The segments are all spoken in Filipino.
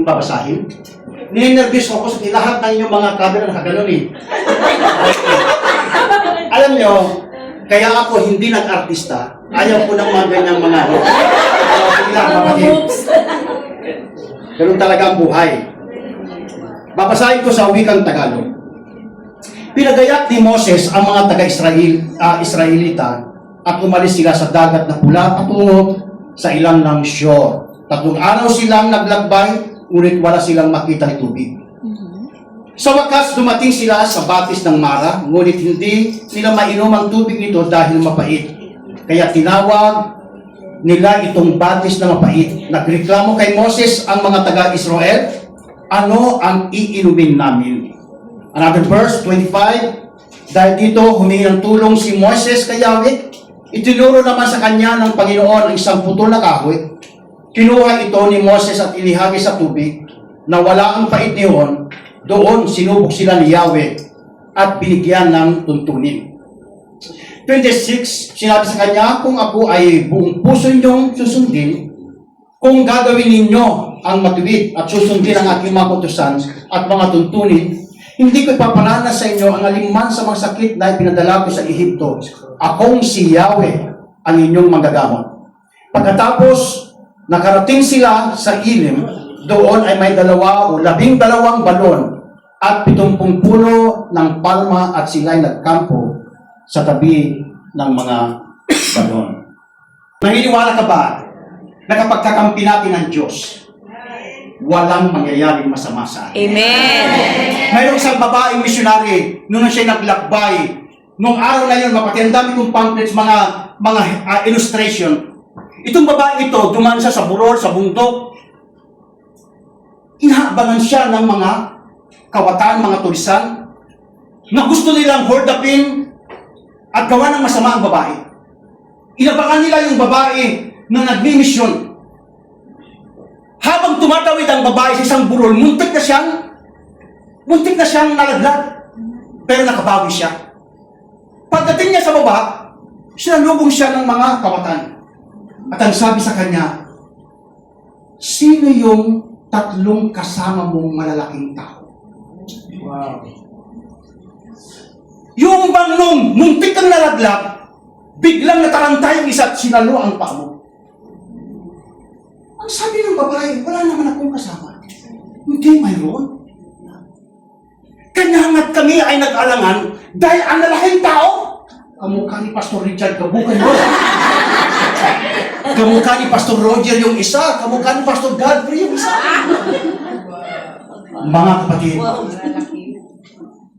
babasahin. Ninervous ako sa lahat ng inyong mga camera nakaganon eh. Alam nyo, kaya ako hindi nag-artista, ayaw ko ng mga ganyang mga ganun talaga ang buhay. Babasahin ko sa wikang Tagalog. Pinagayak ni Moses ang mga taga-Israelita at umalis sila sa dagat na pula patungo sa ilang ng shore. 3 araw silang naglakbay, ngunit wala silang makitang tubig. Sa wakas, dumating sila sa batis ng Mara, ngunit hindi nila mainom ang tubig nito dahil mapait. Kaya tinawag nila itong batis na mapait. Nagreklamo kay Moses ang mga taga-Israel, ano ang iinumin namin? Another verse, 25, dahil dito humingi ng tulong si Moses kay Yahweh, itinuro naman sa kanya ng Panginoon ang isang putol na kahoy. Kinuha ito ni Moses at inihagis sa tubig na wala ang pait niyon. Doon sinubok sila ni Yahweh at binigyan ng tuntunin. 26, sinabi sa kanya, kung ako ay buong puso ninyong susundin, kung gagawin ninyo ang matuwid at susundin ang aking mga utusan at mga tuntunin, hindi ko ipapalanas sa inyo ang alinman sa mga sakit na ipinadala ko sa Ehipto. Akong si Yahweh ang inyong manggagamot. Pagkatapos nakarating sila sa Elim, doon ay may 2 o 12 balon at 70 puno ng palma at sila'y nagkampo sa tabi ng mga balon. Naniniwala ka ba na kapag kakampi natin ng Diyos, walang mangyayaring masama sa atin? Amen! Mayroong isang babaeng misyonary, nung siya naglakbay, nung araw na yun, mapati ang dami kong pamphlets, mga illustration. Itong babae ito, dumaan siya sa burol, sa bundok. Inaabangan siya ng mga kawatan, mga tulisan, na gusto nilang hold upin at gawa ng masama ang babae. Inabangan nila yung babae na nagmimisyon. Habang tumatawid ang babae sa isang burol, muntik na siyang nalaglag. Pero nakabawi siya. Pagdating niya sa baba, sinalubong siya ng mga kawatan. At ang sabi sa kanya, sino yung 3 kasama mong malalaking tao? Wow. Yung bangnong muntik kang nalaglag, biglang natarantay yung isa at sinalo ang paa mo. Ang sabi ng babae, wala naman akong kasama. Hindi mayroon. Kanya nga't kami ay nag-alangan dahil ang lalaking tao, kamukha ni Pastor Richard Gabukan mo. Kamukha ni Pastor Roger yung isa, kamukha ni Pastor Godfrey yung isa. Mga kapatid,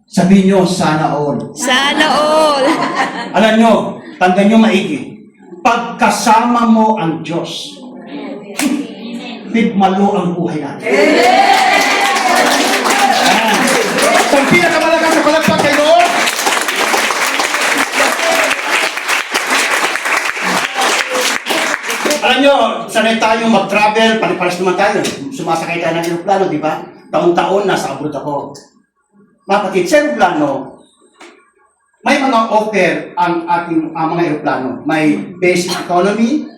sabihin nyo, sana all. Sana all! Alam nyo, tandaan nyo maigi, pagkasama mo ang Diyos, pigmalo ang buhay natin. Sa pinakamalakas sa palagpag kay Lord, alam nyo, sanay tayong mag-travel, paliparas naman tayo. Sumasakay tayo ng aeroplano, di ba? Taon-taon, nasa abroad ako. Mapatid, sa aeroplano, may mga offer ang ating mga aeroplano. May basic economy,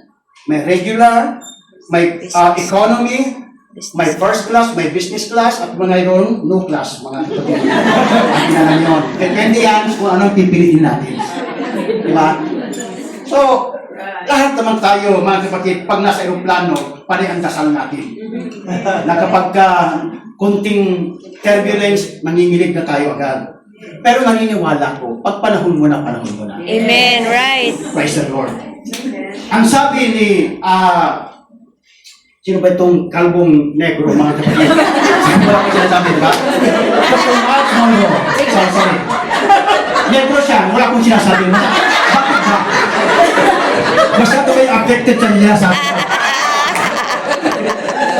may regular, may economy, may first class, may business class, at mayroon no class, mga kapatid. Atin na lang yun. Depende yan kung anong pipiliin natin. Di ba? So, lahat naman tayo, mga kapatid, pag nasa aeroplano, pare ang dasal natin. Na kapag kunting turbulence, manginginig na tayo agad. Pero naniniwala ko, pag panahon mo na, panahon mo na. Amen, right? Praise the Lord. Ang sabi ni, sino ba itong kalbong negro, mga kapatid? Sino ba ako sinasabi, diba? Sorry. Negro siya, wala akong sinasabi. Bakit ba? Masyado kayo affected sa niya sa akin.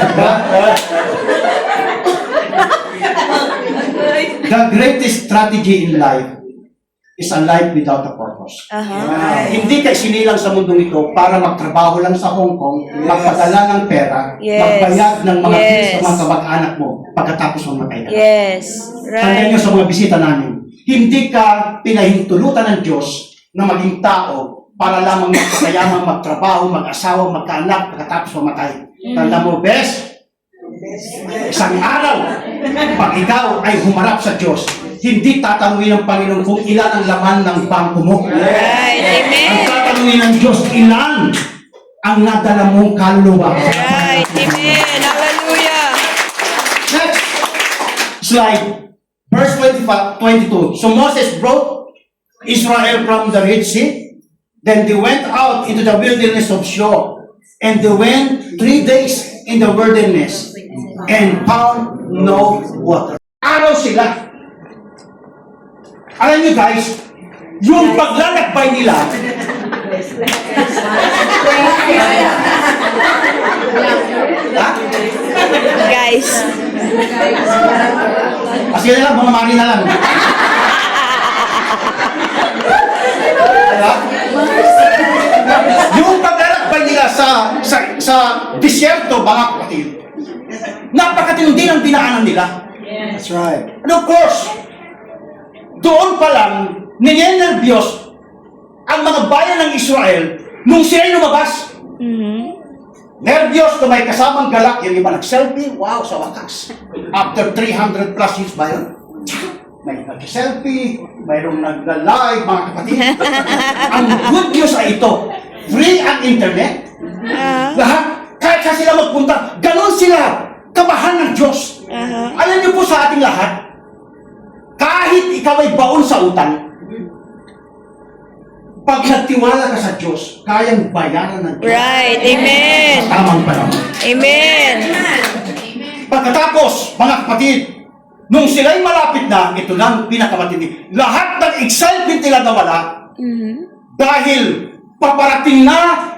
Diba? The greatest strategy in life is a life without a purpose. Hindi ka sinilang sa mundong ito para magtrabaho lang sa Hong Kong, magpadala ng pera, magbayad ng mga bills sa mga kamag-anak mo pagkatapos mamatay ka. Yes, Tandaan right. nyo sa mga bisita namin, hindi ka pinahintulutan ng Diyos na maging tao para lamang magpakayaman, magtrabaho, mag-asawa, magkaanak, pagkatapos mamatay. Tanda mo, best, Isang araw, pag ikaw ay humarap sa Diyos, hindi tatanungin ng Panginoon kung ilan ang laman ng bangko mo. Right. Ang Amen. tatanungin ng Diyos, ilan ang nadala mong kaluluwa. Right. Amen. Hallelujah. Next slide, verse 22. So Moses brought Israel from the Red Sea. Then they went out into the wilderness of Shur. And they went 3 days in the wilderness and found no water. Araw sila. Alam niyo guys, yung paglalakbay nila, ha? Guys. Kasi na lang, mga mari na lang. Diba? Yung paglalakbay nila sa disyerto, mga kapatid, napakatindi ng dinaanan nila. That's right. And of course, doon pa lang, ninenervyos ang mga bayan ng Israel nung sila'y lumabas. Nervyos na may kasamang galak, yung iba nag-selfie, wow, sa wakas. After 300 plus years ba yun? May nag-selfie, mayroong nag-live, mga kapatid. Ang good news ay ito, free ang internet. Lahat, kahit sa sila magpunta, ganon sila, kabahan ng Diyos. Alam niyo po sa ating lahat, kahit ikaw ay baon sa utang, pag nagtiwala ka sa Diyos, kayang bayaran ng Diyos. Right. Amen. Sa tamang panahon. Amen. Pagkatapos, mga kapatid, nung sila'y malapit na, ito lang pinakamatindi. Lahat ng excitement nila nawala dahil paparating na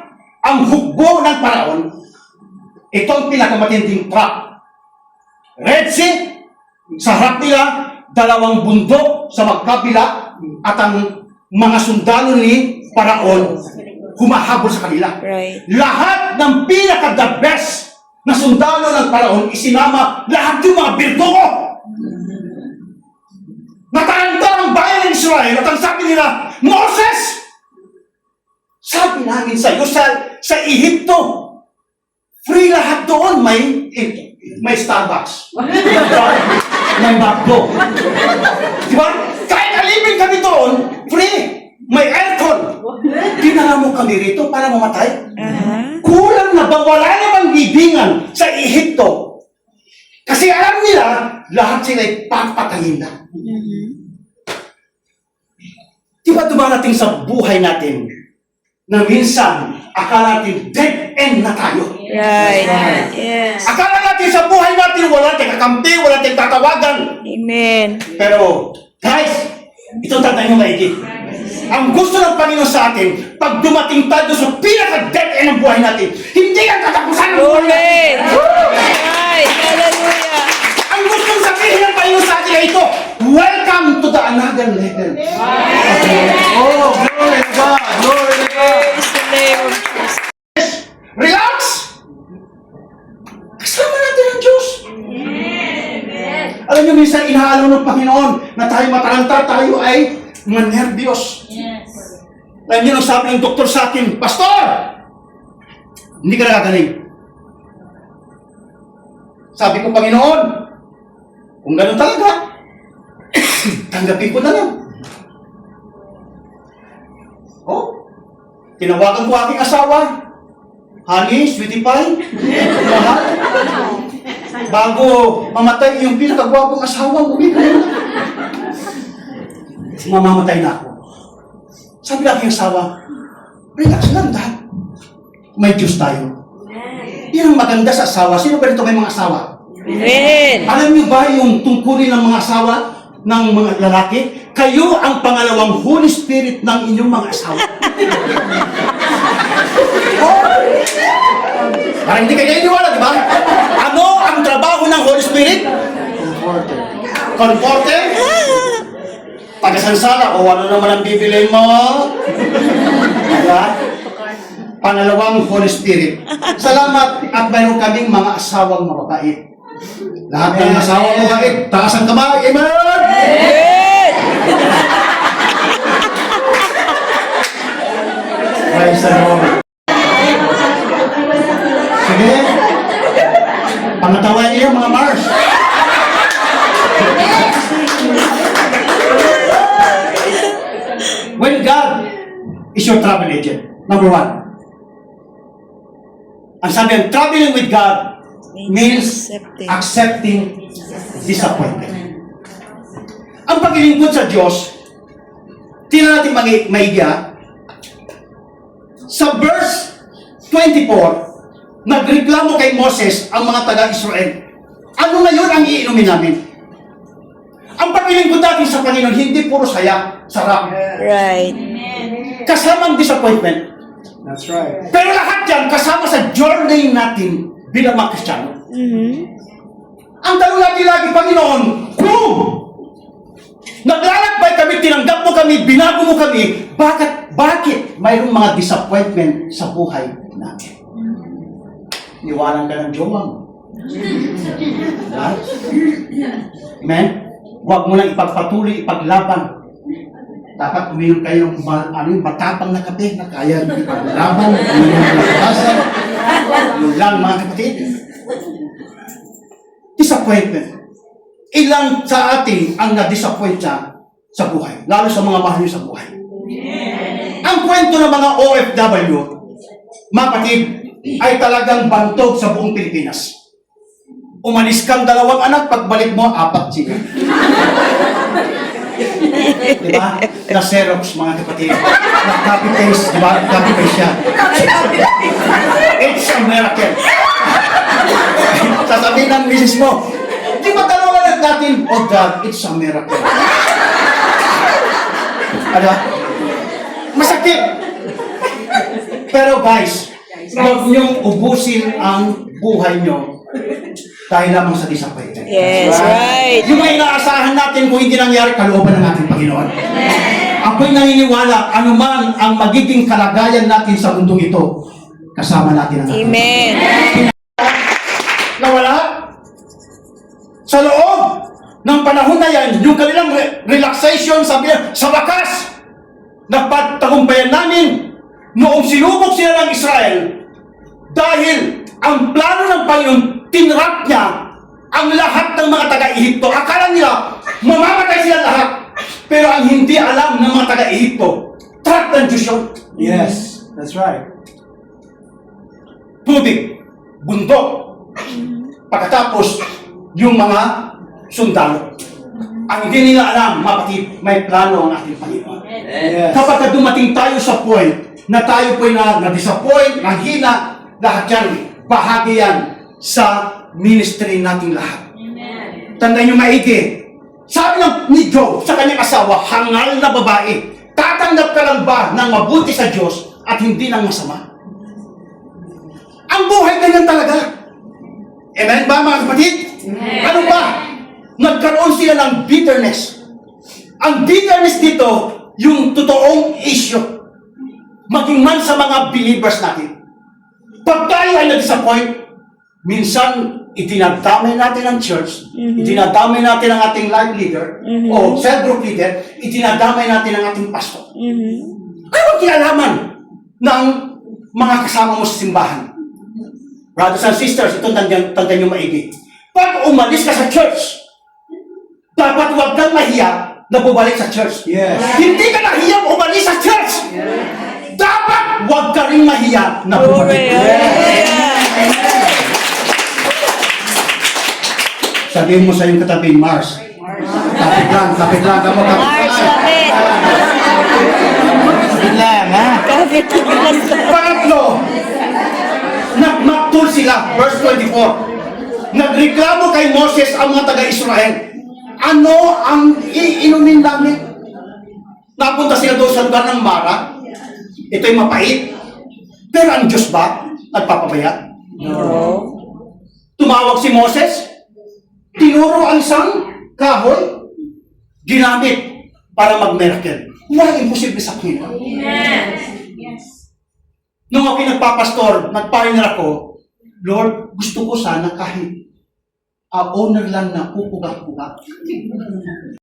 ang hugbo ng paraon. Ito ang pinakamatinding trap. Red Sea, sa harap nila, dalawang bundok sa magkabila at ang mga sundalo ni Paraon humahabol sa kanila. Right. Lahat ng pinaka-the best na sundalo ng Paraon isinama lahat yung mga birtuko. Nataranta ang bayan ng Israel at ang sabi nila, Moses! Sabi namin sa iyo sa Ehipto, free lahat doon, may Starbucks. May McDo. Diba? Kahit alipin kami doon, free. May aircon. Dinala mo kami rito para mamatay. Kulang na ba wala namang libingan sa Ehipto? Kasi alam nila, lahat sila'y papatayin na. Diba dumarating sa buhay natin na minsan akala natin dead end na tayo. Right. Yes. Akala natin sa buhay natin wala tayong kakampi, wala tayong tatawagan. Amen. Pero, guys, ito tandaan nyo maigi. Ang gusto ng Panginoon sa atin, pag dumating tayo sa pinaka-dead end ng buhay natin, hindi ang katapusan ng buhay natin. Glory. Right. Hallelujah. Ang gusto sabihin ng Panginoon sa atin ay ito, welcome to the another level. Oh, glory to God, glory to God. Praise the name of Jesus. Relax! Kasama natin ang Diyos. Alam niyo, minsan inaalaw ng Panginoon na tayo mataranta, tayo ay mga nervyos. Alam niyo, nung sabi ng doktor sa akin, Pastor! Hindi ka nakagaling. Sabi ko, Panginoon, kung gano'n talaga, tanggapin ko na lang. Oh, tinawagan ko aking asawa. Honey, sweetie pie, mahal. Bago mamatay yung pinakagwapong asawa mo, mamamatay na ako. Sabi ng aking asawa, relax lang, dad. May Diyos tayo. Yan ang maganda sa asawa. Sino ba rito may mga asawa? Amen. Alam niyo ba yung tungkulin ng mga asawa ng mga lalaki? Kayo ang pangalawang Holy Spirit ng inyong mga asawa. Parang hindi kayo naniniwala, di ba? Ano ang trabaho ng Holy Spirit? Comforter? Tagasansala, o ano naman ang bibili mo? Diba? Pangalawang Holy Spirit. Salamat at mayroon kaming mga asawang mababait. Lahat ng asawang mababait, taas ang kamay. Amen! Amen. Praise the Lord. Sige. Pangatawa niyo, Mars. When God is your travel agent, number one. Ang sabi ang traveling with God means accepting disappointment. Ang paglilingkod sa Diyos, tingnan natin maiga. Sa verse 24, nagreklamo kay Moses ang mga taga-Israel. Ano ngayon ang iinumin namin? Ang paglilingkod natin sa Panginoon, hindi puro saya, sarap. Right. Kasamang disappointment. That's right. Pero lahat yan kasama sa journey natin bilang mga Kristiyano. Ang tanong natin lagi, Panginoon, kung naglalakbay kami, tinanggap mo kami, binago mo kami, bakit mayroong mga disappointment sa buhay natin? Iwanan ka ng jowa mo. Diba? Amen? Huwag mo lang ipagpatuloy, ipaglaban. Dapat uminom kayo ng matapang na kape na kaya ipaglaban, uminom ng labasan. Yun lang mga kapatid. Disappointment. Ilang sa atin ang na-disappoint sa buhay, lalo sa mga mahal niyo sa buhay. Ang kwento ng mga OFW, mga kapatid, ay talagang bantog sa buong Pilipinas. Umalis kang 2 anak, pagbalik mo, 4 sila. Diba? Na Xerox, mga kapatid. Na copy-paste, diba? Copy-paste siya. It's a miracle. Sasabihin ng misis mo, di ba 2 anak natin? Oh God, it's a miracle. Ano? Masakit. Pero guys, huwag niyong ubusin ang buhay niyo dahil lamang sa disappointment. Yes, right. Yung may inaasahan natin kung hindi nangyari, kalooban ng ating Panginoon. Ako'y naniniwala, anuman ang magiging kalagayan natin sa mundong ito, kasama natin ang ating Amen. Nawala? Sa loob ng panahon na yan, yung kanilang relaxation, sabi niya, sa wakas, napagtagumpayan namin noong sinubok sila ng Israel dahil ang plano ng Panginoon, tinrap niya ang lahat ng mga taga-Ehipto. Akala nila, mamamatay sila lahat. Pero ang hindi alam ng mga taga-Ehipto, trap ng Diyos yun. Yes, that's right. Tubig, bundok. Pagkatapos, yung mga sundalo. Ang hindi nila alam, mapatid, may plano ang ating Panginoon. Yes. Kapag dumating tayo sa point na tayo po'y na-disappoint, nahina, lahat yan, bahagi yan sa ministry nating lahat. Tandaan nyo maigi. Sabi ni Job sa kanyang asawa, hangal na babae, tatanggap ka lang ba ng mabuti sa Diyos at hindi ng masama? Ang buhay ganyan talaga. Amen ba mga kapatid? Ano ba? Nagkaroon sila ng bitterness. Ang bitterness dito, yung totoong issue. Maging man sa mga believers natin. Pag tayo ay na-disappoint, minsan itinadamay natin ang church, itinadamay natin ang ating life leader, o cell group leader, itinadamay natin ang ating pastor. Ano ang kinalaman ng mga kasama mo sa simbahan? Brothers and sisters, ito tandaan nyo maigi. Pag umalis ka sa church, dapat huwag kang mahiya na bumalik sa church. Yes. Hindi ka nahiyang umalis sa church. Dapat huwag ka rin mahiya na bumalik. Sabihin mo sa iyong katabi, Mars. Kapit lang. Kapit lang. Mars, kapit. Kapit lang, ha? Kapit. Pangatlo, nagmaktul sila. Verse 24. Nagreklamo kay Moses ang mga taga-Israel. Ano ang iinumin namin? Napunta sila doon sa lugar ng Mara. Ito'y mapait. Pero ang Diyos ba nagpapabaya? No. Tumawag si Moses. Tinuro ang isang kahoy. Ginamit para mag-miracle. Walang imposible sa Panginoon. Nung ako nagpapastor, nagpariner ako, Lord, gusto ko sana kahit owner lang na pupuga-puga.